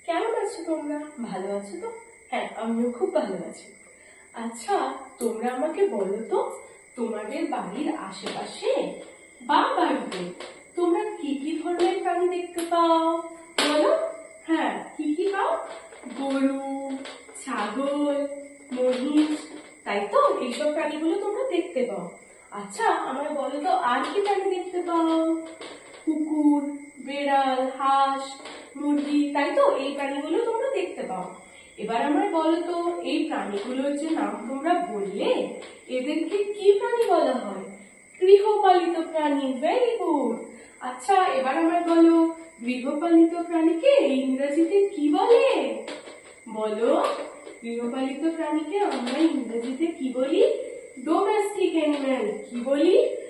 কেমন আছো তোমরা? ভালো আছো তো? হ্যাঁ, আমিও খুব ভালো আছি। আচ্ছা, তোমরা আমাকে বলো তো, তোমাদের বাড়ির আশেপাশে বা বাড়িতে তোমরা কি কি ধরনের প্রাণী দেখতে পাও? বলো। হ্যাঁ, কি কি পাও? গরু, ছাগল, মহিষ, তাই তো? এইসব প্রাণীগুলো তোমরা দেখতে পাও। আচ্ছা, আমায় বলো তো আর কি প্রাণী দেখতে পাও? কুকুর, বেড়াল, হাঁস, মুরগি, তাই তো? এই প্রাণীগুলো তোমরা দেখতে পাও। এবার আমায় বলো তো, এই প্রাণীগুলোর যে নাম তোমরা বললে, এদেরকে কি প্রাণী বলা হয়? গৃহপালিত প্রাণী। Very good. আচ্ছা, এবার আমায় বলো, গৃহপালিত প্রাণীকে ইংরেজিতে কি বলে? বলো। গৃহপালিত প্রাণীকে আমরা ইংরেজিতে কি বলি? Domestic animal. কি বলি?